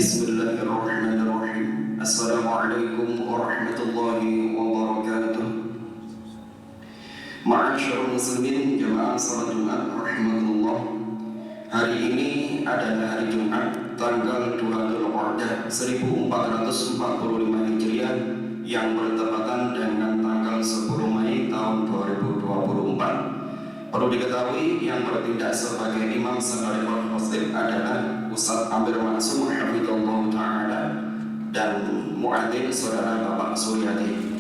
Bismillahirrahmanirrahim. Assalamualaikum warahmatullahi wabarakatuh. Ma'asyiral muslimin jamaah salat Jumat rahimakumullah. Hari ini adalah hari Jumat tanggal 2 Dzulqa'dah 1445 Hijriah yang bertepatan dengan tanggal 10 Mei tahun 2024. Perlu diketahui yang bertindak sebagai imam sekaligus khotib adalah Ustaz Amir Mansur hafizallahu taala dan muadzin saudara Bapak Suryadi.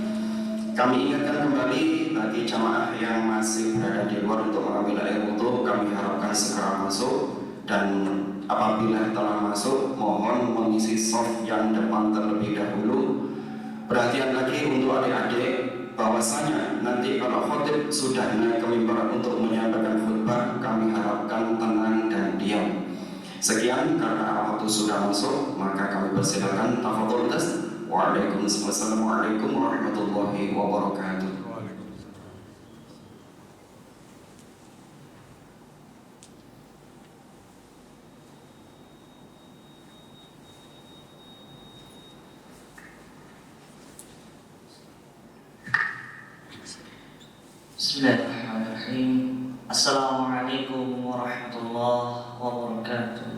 Kami ingatkan kembali bagi jamaah yang masih berada di luar untuk mengambil air wudhu, kami harapkan segera masuk, dan apabila telah masuk mohon mengisi shaf yang depan terlebih dahulu. Perhatian lagi untuk adik-adik, bahwasanya nanti kalau khotib sudah naik ke mimbar untuk menyampaikan khutbah, kami harapkan tenang dan diam. Sekian, karena waktu sudah masuk, maka kami persilakan tafadhol tas. Waalaikumsalam warahmatullahi wabarakatuh. Bismillahirrahmanirrahim. Assalamualaikum warahmatullahi wabarakatuh.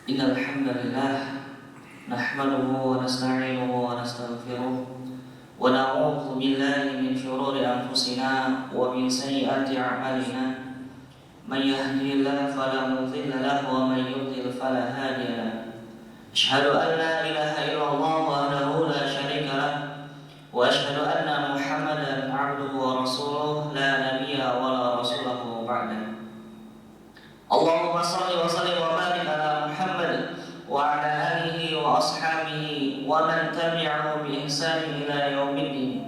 Innal hamdalillah nahmaduhu wa nasta'inuhu wa nastaghfiruh wa na'udzu billahi min shururi anfusina wa min sayyiati a'malina. Man yahdihillahu fala mudilla lahu wa man yudlil fala hadiya lahu. Asyhadu an la ilaha illallah wahdahu la syarika lahu wa asyhadu anna Muhammadan 'abduhu wa rasuluh la nabiyya wa la rasulahu ba'da. Allahumma shalli wa sallim wa barik ala Muhammad wa ala alihi wa ashabihi wa man tabi'ahu bi ihsan ila yaumiddin.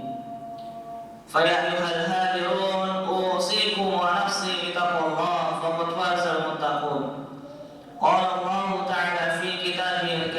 Fa ya ayyuhal hadirun usikum wa nafsi bi taqwallah faqad faza al muttaqun. Qala Allah ta'ala fi kitabihil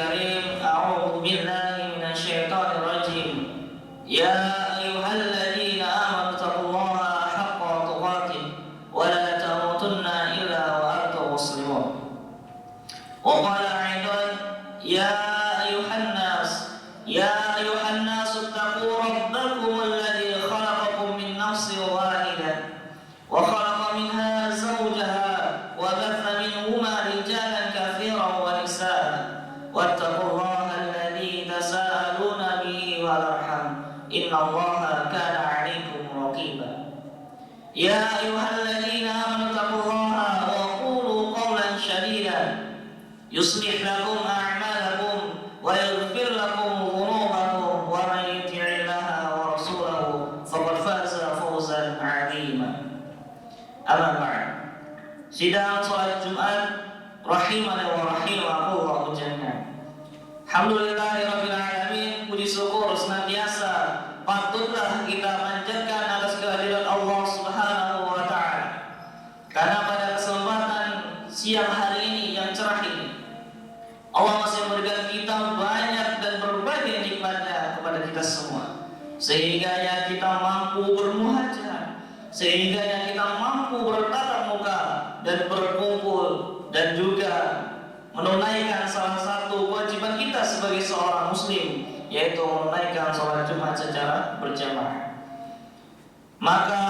يا أيها الذين آمنوا اتقوا الله وقولوا قولا سديدا يصلح لكم أعمالكم ويغفر لكم ذنوبكم ومن يطع الله ورسوله فقد فاز فوزا عظيما. أما بعد. Sidang salat Jumat rahimani wa rahimakumullah jami'an. Alhamdulillahirabbil alamin, puji syukur senantiasa patutlah kita panjatkan atas kehadiran Allah Subhanahu wa taala. Karena pada kesempatan siang hari ini yang cerah ini, Allah masih memberikan kita banyak dan berbagai nikmatnya kepada kita semua. Sehingga kita mampu bermuhajir, sehingga kita mampu bertatap muka dan berkumpul dan juga menunaikan salah satu kewajiban kita sebagai seorang muslim, yaitu menunaikan sholat Jumat secara berjamaah. Maka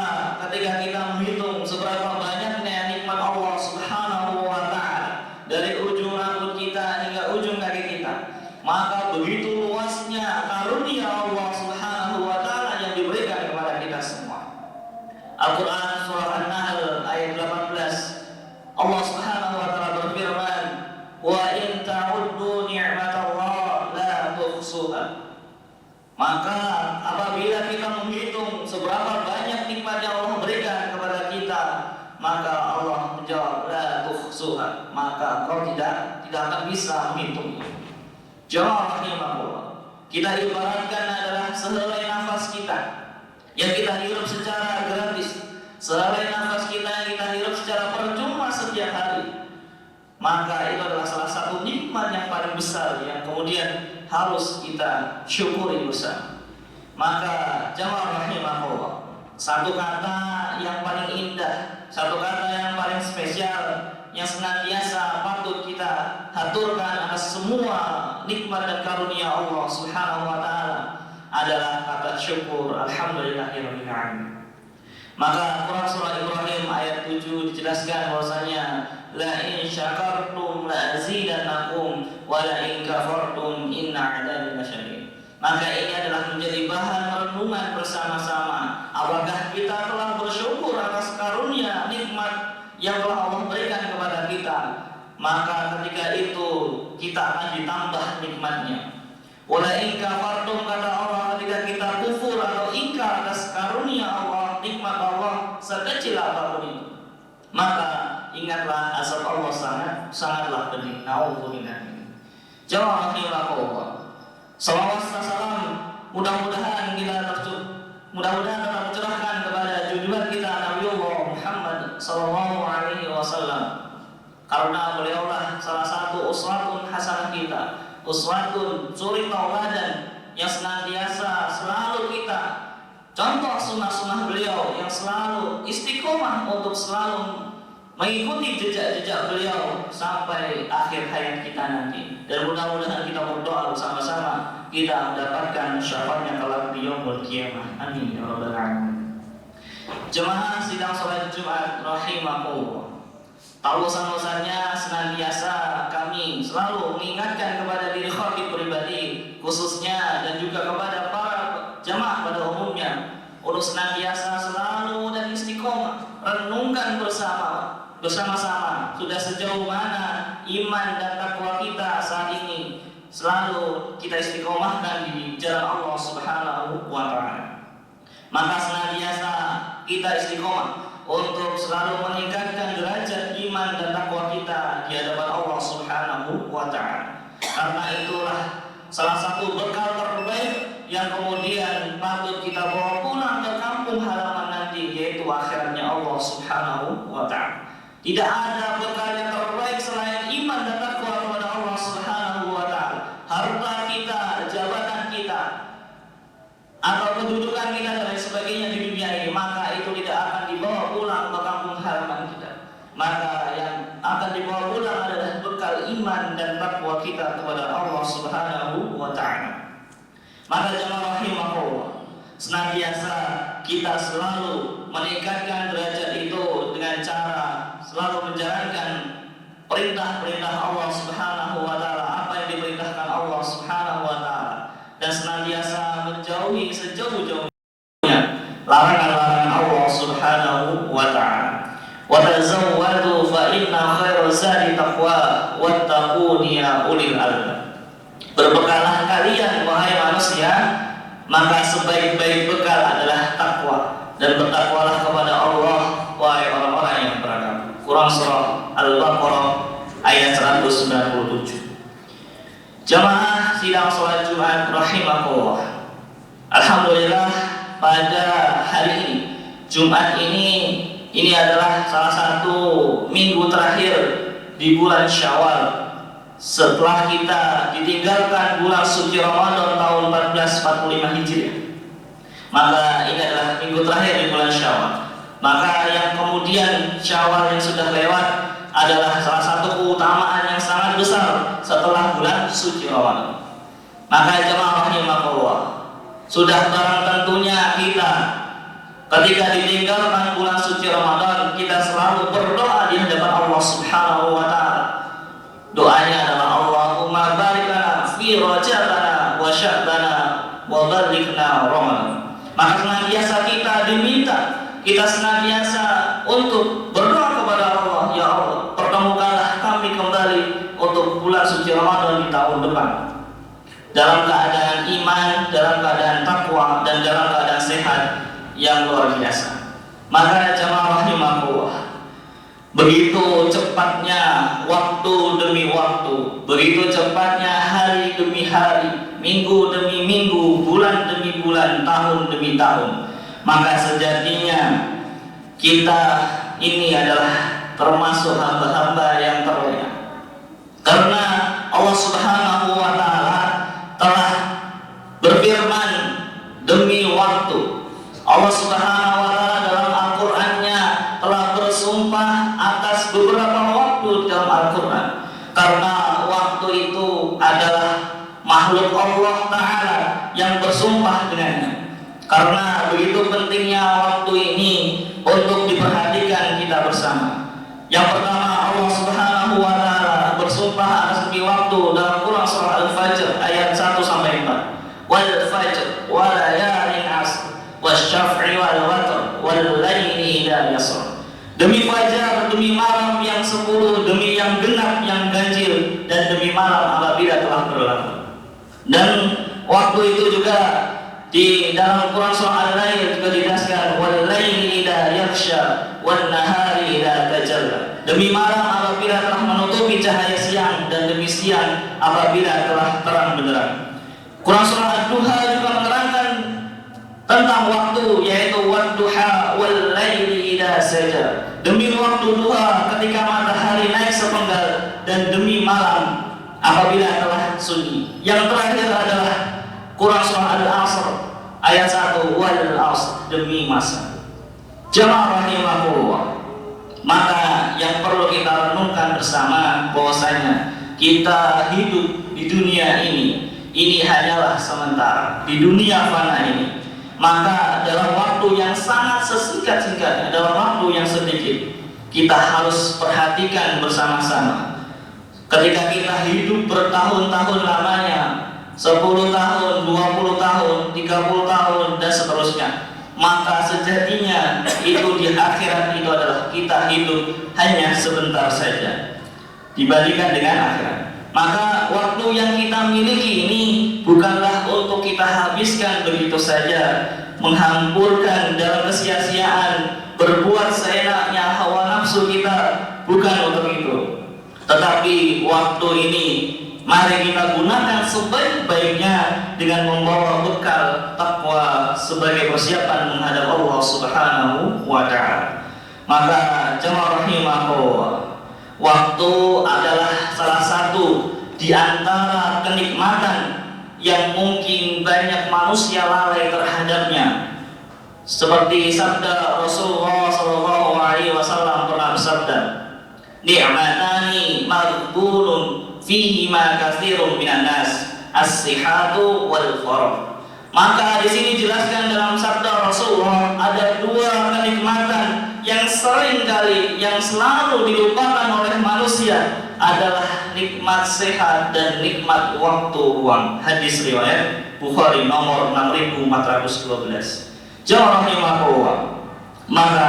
ketika kita menghitung seberapa banyaknya nikmat Allah Subhanahu wa taala dari ujung rambut kita hingga ujung kaki kita, maka begitu luasnya karunia Allah Subhanahu wa taala yang diberikan kepada kita semua. Al-Quran surah An-Nahl ayat 18, Allah Subhanahu wa taala berfirman, "Wa in ta'uddu ni'matallahi la tuhsuha." Maka apabila kita menghitung seberapa banyak nikmat yang Allah berikan kepada kita, maka Allah menjawab, "La tuhsuha." Maka kau tidak akan bisa menghitungnya. Jamaah rahimahullah, kita ibaratkan adalah sehelai nafas kita yang kita hirup secara gratis, sehelai nafas kita yang kita hirup secara percuma setiap hari. Maka itu adalah salah satu nikmat yang paling besar yang kemudian harus kita syukuri bersama. Maka jamaah rahimahullah, satu kata yang paling indah, satu kata yang paling spesial yang senantiasa patut kita haturkan atas semua nikmat dan karunia Allah Subhanahu wa taala adalah kata syukur. Alhamdulillahirabbil alamin. Maka Quran surah Ibrahim ayat 7 dijelaskan bahwasanya la in syakartum la azidannakum wa la in kafartum inna 'adzabi lasyadid. Maka ini adalah menjadi bahan renungan bersama-sama. Apakah kita telah bersyukur atas karunia nikmat yang telah Allah berikan kepada kita? Maka ketika itu kita akan ditambah nikmatnya. Wa la in kafartum, kata Allah, ketika kita kufur atau ingkar atas karunia Allah, nikmat Allah sekecil apapun itu, maka ingatlah azab Allah sangatlah pedih. Nauzubillah. Jamaah rahimahullah, salawat dan salam mudah-mudahan tetap tercurahkan kepada junjungan kita Nabiullah Muhammad sallallahu alaihi wasallam, karena beliaulah salah satu uswatun hasanah kita, uswatun suri tauladan yang senantiasa selalu kita contoh sunnah-sunnah beliau, yang selalu istiqomah untuk selalu mengikuti jejak-jejak beliau sampai akhir hayat kita nanti. Dan mudah-mudahan kita berdoa bersama-sama kita mendapatkan syafaatnya kelak di yaumul qiyamah. Amin ya rabbal alamin. Jemaah sidang salat Jumat rahimakumullah, tahusan-tahusannya senantiasa kami selalu mengingatkan kepada diri khatib pribadi khususnya dan juga kepada para jamaah pada umumnya untuk senantiasa selalu dan istiqomah renungkan bersama-sama sudah sejauh mana iman dan takwa kita saat ini selalu kita istiqomahkan di jalan Allah Subhanahu wa taala. Maka senantiasa kita istiqomah untuk selalu meningkatkan derajat iman dan takwa kita di hadapan Allah Subhanahu wa taala. Karena itulah salah satu bekal terbaik yang kemudian patut kita bawa pulang ke kampung halaman nanti, yaitu akhiratnya Allah Subhanahu wa taala. Tidak ada bekal yang terbaik selain iman dan takwa kepada Allah Subhanahu wa taala. Harta kita, jabatan kita, atau kedudukan kita dan lain sebagainya di dunia ini, maka itu tidak akan dibawa pulang ke kampung halaman kita. Maka yang akan dibawa pulang adalah bekal iman dan takwa kita kepada Allah Subhanahu wa taala. Maka jemaah rahimahullah, senantiasa kita selalu meningkatkan derajat itu dengan cara selalu menjalankan perintah-perintah Allah Subhanahu wa taala, apa yang diperintahkan Allah Subhanahu wa taala, dan senantiasa menjauhi sejauh-jauhnya larangan-larangan Allah Subhanahu wa ta'ala. Wa tazawwadu fa inna khairal zadi taqwa wattaquni ya ulil albab. Berbekalah kalian wahai manusia, maka sebaik-baik bekal adalah takwa, dan bertakwalah kepada Allah wahai orang-orang yang berakal. Quran surah Al-Baqarah ayat 197. Jamaah sidang salat Jumat rahimakumullah. Alhamdulillah pada hari ini, Jumat ini adalah salah satu minggu terakhir di bulan Syawal setelah kita ditinggalkan bulan suci Ramadan tahun 1445 Hijriah. Maka ini adalah minggu terakhir di bulan Syawal. Maka yang kemudian Syawal yang sudah lewat adalah salah satu keutamaan yang sangat besar setelah bulan suci Ramadan. Maka jemaah rahimakumullah, sudah barang tentunya kita ketika ditinggalkan bulan suci Ramadan, kita selalu berdoa di hadapan Allah Subhanahu wa ta'ala. Doanya adalah Allahumma barik lana fi rajabana wa sya'bana wa balighna Ramadan. Maka senantiasa kita diminta, kita senantiasa untuk berdoa kepada Allah, ya Allah, pertemukanlah kami kembali untuk bulan suci Ramadan di tahun depan dalam keadaan iman, dalam keadaan takwa, dan dalam keadaan sehat yang luar biasa. Maka jamaah rahimakumullah, begitu cepatnya waktu demi waktu, begitu cepatnya hari demi hari, minggu demi minggu, bulan demi bulan, tahun demi tahun. Maka sejatinya kita ini adalah termasuk hamba-hamba yang terlena, karena Allah Subhanahu wa ta'ala telah berfirman demi waktu. Allah Subhanahu wa ta'ala dalam Al-Qur'annya telah bersumpah atas beberapa waktu dalam Al-Qur'an, karena waktu itu adalah makhluk Allah ta'ala yang bersumpah dengannya. Karena begitu pentingnya waktu ini untuk diperhatikan kita bersama. Yang pertama, Allah Subhanahu wa ta'ala bersumpah atas demi waktu dalam Quran surah Al-Fajr ayat 1 sampai 4. Wal fajr wa layalin 'ashr wasyaf'i wal watr wal laili idza yasr. Demi fajar, demi malam yang 10, demi yang genap, yang ganjil, dan demi malam apabila telah berlalu. Dan waktu itu juga di dalam Quran surah Al-Lail juga dijelaskan wal laili idza yaghsha wan nahari idza tajalla. Demi malam apabila telah menutupi cahaya siang, dan demi siang apabila telah terang benderang. Quran surah Ad-Duha juga menerangkan tentang waktu, yaitu wadduha wal laili idza saja. Demi waktu duha ketika matahari naik sepenggal, dan demi malam apabila telah sunyi. Yang terakhir adalah Quran surah Al-Asr ayat 1, wal asr, demi masa. Jamaah rahimakumullah, maka yang perlu kita renungkan bersama bahwasanya kita hidup di dunia ini hanyalah sementara, di dunia fana ini. Maka dalam waktu yang sangat sesingkat-singkatnya, dalam waktu yang sedikit, kita harus perhatikan bersama-sama. Ketika kita hidup bertahun-tahun lamanya, 10 tahun, 20 tahun, 30 tahun, dan seterusnya, maka sejatinya itu di akhirat itu adalah kita hidup hanya sebentar saja dibandingkan dengan akhirat. Maka waktu yang kita miliki ini bukanlah untuk kita habiskan begitu saja, menghampurkan dalam kesia-siaan, berbuat seenaknya hawa nafsu kita, bukan untuk itu. Tetapi waktu ini mari kita gunakan sebaik-baiknya dengan membawa bekal takwa sebagai persiapan menghadap Allah Subhanahu wa ta'ala. Maka jemaah rahimakumullah, waktu adalah salah satu di antara kenikmatan yang mungkin banyak manusia lalai terhadapnya. Seperti sabda Rasulullah SAW pernah bersabda, ni'matani maghbunun fihi ma katsirun minan nas, as-sihhatu wal faragh. Maka di sini jelaskan dalam sabda Rasulullah ada dua kenikmatan yang sering kali, yang selalu dilupakan oleh manusia, adalah nikmat sehat dan nikmat waktu luang. Hadis riwayat Bukhari nomor 6412. Jamaah rahimahullah, maka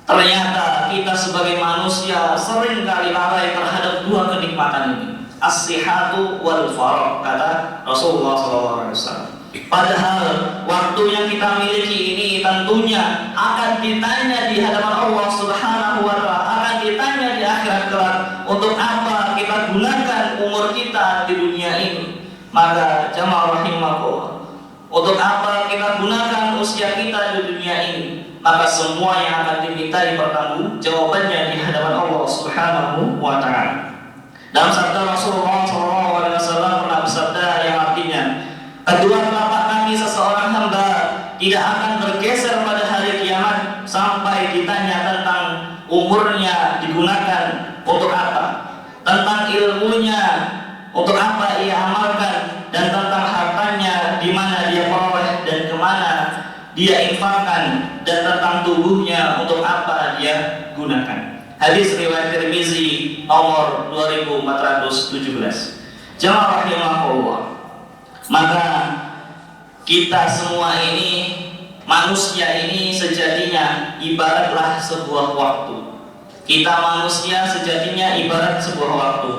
ternyata kita sebagai manusia sering kali lalai terhadap dua kenikmatan ini, as-sihhatu wal faragh, kata Rasulullah SAW. Padahal waktu yang kita miliki ini tentunya akan ditanya di hadapan Allah Subhanahu wa Ta'ala, akan ditanya di akhirat kelak. Untuk apa kita gunakan umur kita di dunia ini? Maka jamaah rahimahullah, untuk apa kita gunakan usia kita di dunia ini? Maka semua yang akan dimintai pertanggung jawabannya di hadapan Allah Subhanahu wa Ta'ala. Dalam sabda Rasulullah SAW pernah bersabda yang artinya, kedua telapak kaki seseorang hamba tidak akan bergeser pada hari kiamat sampai ditanya tentang umurnya digunakan untuk apa, tentang ilmunya untuk apa ia amalkan, dan tentang hartanya di mana dia peroleh dan kemana dia infakkan, dan tentang tubuhnya untuk apa dia gunakan. Hadis riwayat Tirmizi nomor 2417. Jamaah rahimahullah, maka kita semua ini, manusia ini sejatinya ibaratlah sebuah waktu. Kita manusia sejatinya ibarat sebuah waktu.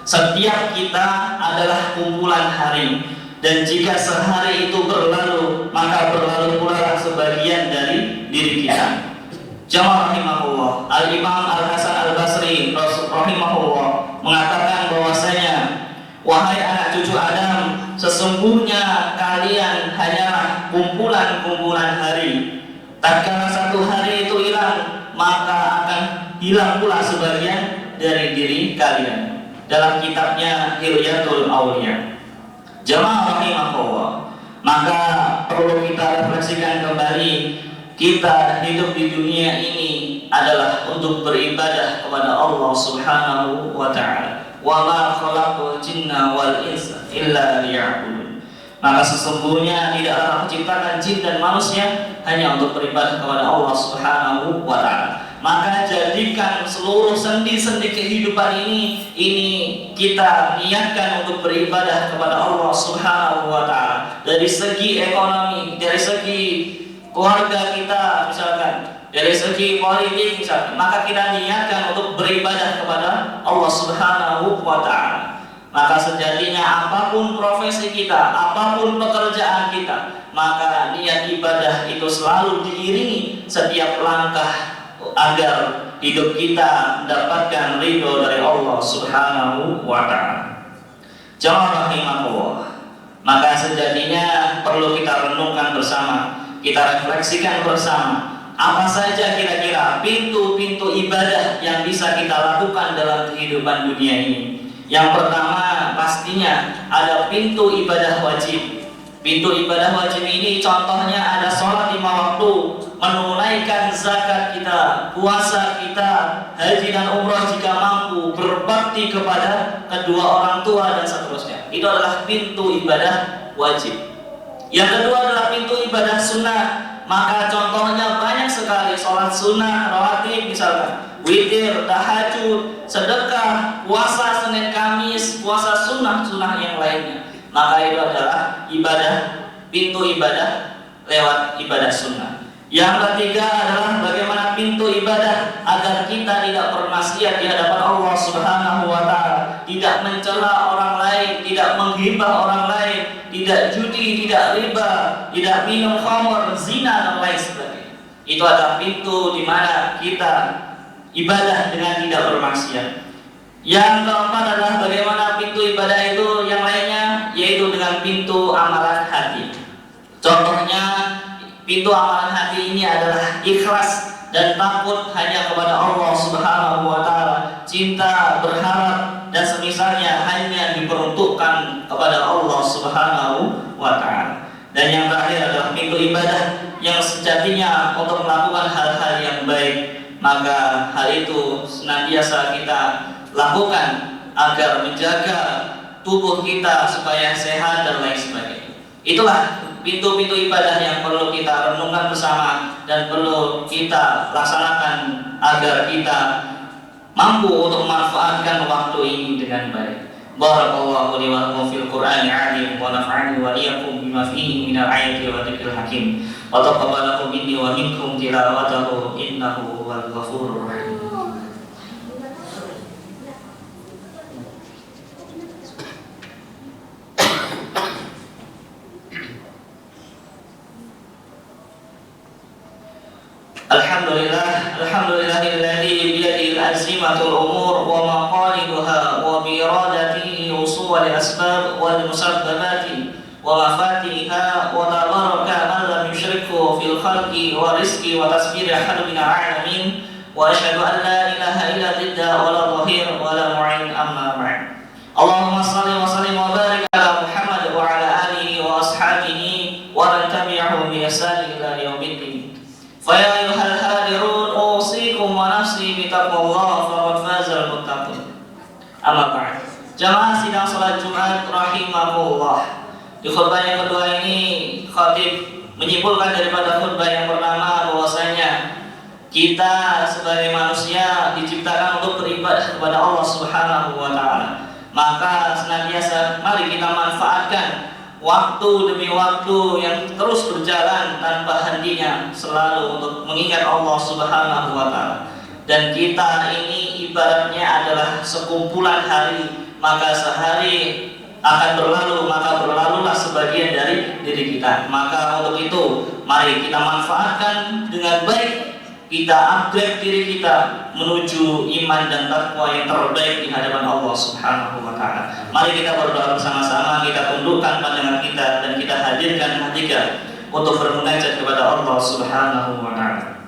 Setiap kita adalah kumpulan hari, dan jika sehari itu berlalu, maka berlalu pula sebagian dari diri kita. Jamaah rahimahullah, Al-Imam Al-Hasan Al-Basri rahimahullah mengatakan bahwasanya, wahai anak cucu Adam, sesungguhnya kalian hanyalah kumpulan-kumpulan hari. Tatkala satu hari itu hilang, maka akan hilang pula sebagian dari diri kalian. Dalam kitabnya Hilyatul Auliya. Jamaah rahimahullah, maka perlu kita refleksikan kembali, kita hidup di dunia ini adalah untuk beribadah kepada Allah Subhanahu wa Ta'ala. Wa ma khalaqul jinna wal insa illa liya'budun. Maka sesungguhnya tidaklah menciptakan jin dan manusia hanya untuk beribadah kepada Allah Subhanahu wa Ta'ala. Maka jadikan seluruh sendi-sendi kehidupan ini kita niatkan untuk beribadah kepada Allah Subhanahu wa Ta'ala. Dari segi ekonomi, dari segi keluarga kita misalkan, dari segi politik misalkan, maka kita niatkan untuk beribadah kepada Allah Subhanahu wa Ta'ala. Maka sejatinya apapun profesi kita, apapun pekerjaan kita, maka niat ibadah itu selalu diiringi setiap langkah agar hidup kita mendapatkan ridho dari Allah Subhanahu wa Ta'ala. Jamaah rahimahullah, maka sejatinya perlu kita renungkan bersama, kita refleksikan bersama, apa saja kira-kira pintu-pintu ibadah yang bisa kita lakukan dalam kehidupan dunia ini. Yang pertama pastinya ada pintu ibadah wajib. Pintu ibadah wajib ini contohnya ada sholat 5 waktu, menunaikan zakat kita, puasa kita, haji dan umrah jika mampu, berbakti kepada kedua orang tua dan seterusnya. Itu adalah pintu ibadah wajib. Yang kedua adalah pintu ibadah sunnah. Maka contohnya banyak sekali, sholat sunnah, rawatib misalkan, witir, tahajud, sedekah, puasa Senin Kamis, puasa sunnah-sunnah yang lainnya. Maka itu adalah ibadah, pintu ibadah lewat ibadah sunnah. Yang ketiga adalah bagaimana pintu ibadah agar kita tidak bermaksiat di hadapan Allah Subhanahu wa Ta'ala, tidak mencela orang lain, tidak menghibah orang lain, tidak judi, tidak riba, tidak minum khamr, zina dan lain sebagainya. Itu adalah pintu di mana kita ibadah dengan tidak bermaksiat. Yang keempat adalah bagaimana pintu ibadah itu yang lainnya, yaitu dengan pintu amalan hati. Contohnya pintu amalan hati ini adalah ikhlas dan takut hanya kepada Allah Subhanahu wa Ta'ala, cinta, berharap dan semisalnya hanya diperuntukkan kepada Allah Subhanahu wa Ta'ala. Dan yang terakhir adalah pintu ibadah yang sejatinya untuk melakukan hal-hal yang baik, maka hal itu senantiasa kita lakukan agar menjaga tubuh kita supaya sehat dan lain sebagainya. Itulah pintu-pintu ibadah yang perlu kita renungkan bersama dan perlu kita laksanakan agar kita mampu untuk memanfaatkan waktu ini dengan baik. Barakallahu li wa lakum fil Qur'ani 'azim wa nafa'ani wa iyyakum bima fihi minal ayati wa dzikril hakim. Wa taqabbalakum minni wa minkum tilawatahu innahu huwal ghafurur rahim. Alhamdulillahilladzi biyadihi al-azimatul umur wa maqaliduha wa bi iradatihi usul al-asbab wal musabbabati wa mafatiha wa tabaraka man lam yushrikhu fil khalqi wa rizqi wa tasbir ahad min al-alamin wa asyhadu an la ilaha illa dhidda wa la dhahir wa la mu'in amma ba'd. Allahumma shalli wa sallim wa barik ala Muhammad wa ala alihi wa ashabihi wa man tabi'ahum bi ihsan ila yaumiddin. Fa ya ayyuhal hadirun usikum wa nafsi bi taqwallah faqad fazal muttaqin. Amma ba'd. Jamaah sidang salat Jumat rahimakumullah. Di khutbah yang kedua ini khatib menyimpulkan daripada khutbah yang pertama bahwasanya kita sebagai manusia diciptakan untuk beribadah kepada Allah Subhanahu wa taala. Maka senantiasa mari kita manfaatkan waktu demi waktu yang terus berjalan tanpa hentinya selalu untuk mengingat Allah Subhanahu wa taala. Dan kita ini ibaratnya adalah sekumpulan hari, maka sehari akan berlalu, maka berlalulah sebagian dari diri kita. Maka untuk itu mari kita manfaatkan dengan baik, kita upgrade diri kita menuju iman dan takwa yang terbaik di hadapan Allah Subhanahu wa taala. Mari kita berdoa bersama-sama, kita tundukkan pandangan kita dan kita hadirkan hati kita untuk bermunajat kepada Allah Subhanahu wa taala.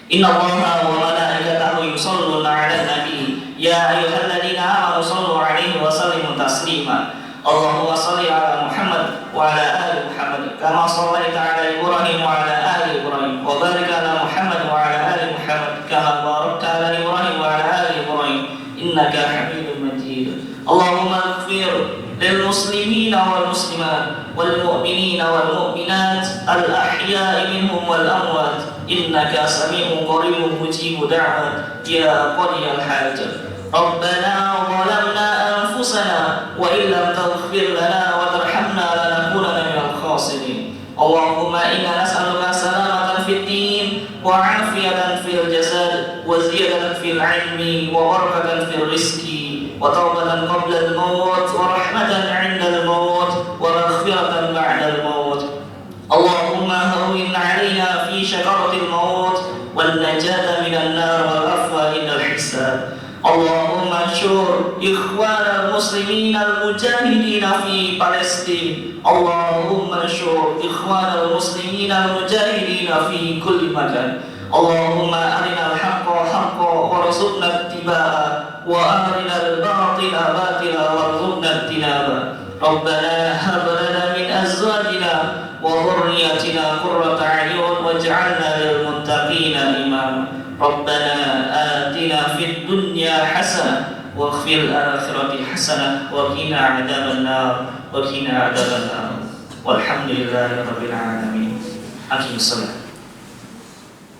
Innallaha wa malaikatahu yusholluna 'alan nabi ya ayyuhalladzina amanu shallu 'alaihi wa sallimu taslima. Allahumma shalli 'ala Muhammad wa 'ala ali Muhammad kama shallaita 'ala Ibrahim wa 'ala ali Ibrahim wa barik 'ala Muhammad wa 'ala ali Muhammad kama barakta 'ala Ibrahim wa 'ala ali Ibrahim innaka Hamidum Majid. Allahumma ighfir lil muslimina wal muslimat wal mu'minina wal mu'minat al ahya'i minhum wal amwat innaka sami'un qaribun mujibud da'wat ya qadiyal hajat. Rabbana zalamna anfusana wa illam taghfir lana wa tarhamna lanakunanna minal khasirin. Allahumma inna nas'aluka salamatan fid din wa 'afiyatan fil jasad wa ziyadatan fil 'ilmi wa barakatan fil rizqi wa tawbatan qabla al-maut wa rahmatan 'inda al-maut wa maghfiratan ba'da al-maut. Allahumma hawwin 'alaina fi shakaratil maut wan najata minan nar wal afwa indal hisab. Allahumma anshur ikhwanal muslimin al-mujahidin fi Palestin. Allahumma anshur ikhwanal muslimin al-mujahidin fi kulli makan. Allahumma arinal haqqa haqqa warzuqna ittiba'a wa arinal batila batila warzuqna ijtinaba. Rabbana hab lana min azwajina wa dhurriyyatina qurrata a'yun waj'alna lil muttaqina imama. Rabbana atina fid dunya hasanah wa fil akhirati hasanah wa qina adzaban nar wa qina adzaban nar. Walhamdulillahirabbil alamin. Aqimissalam.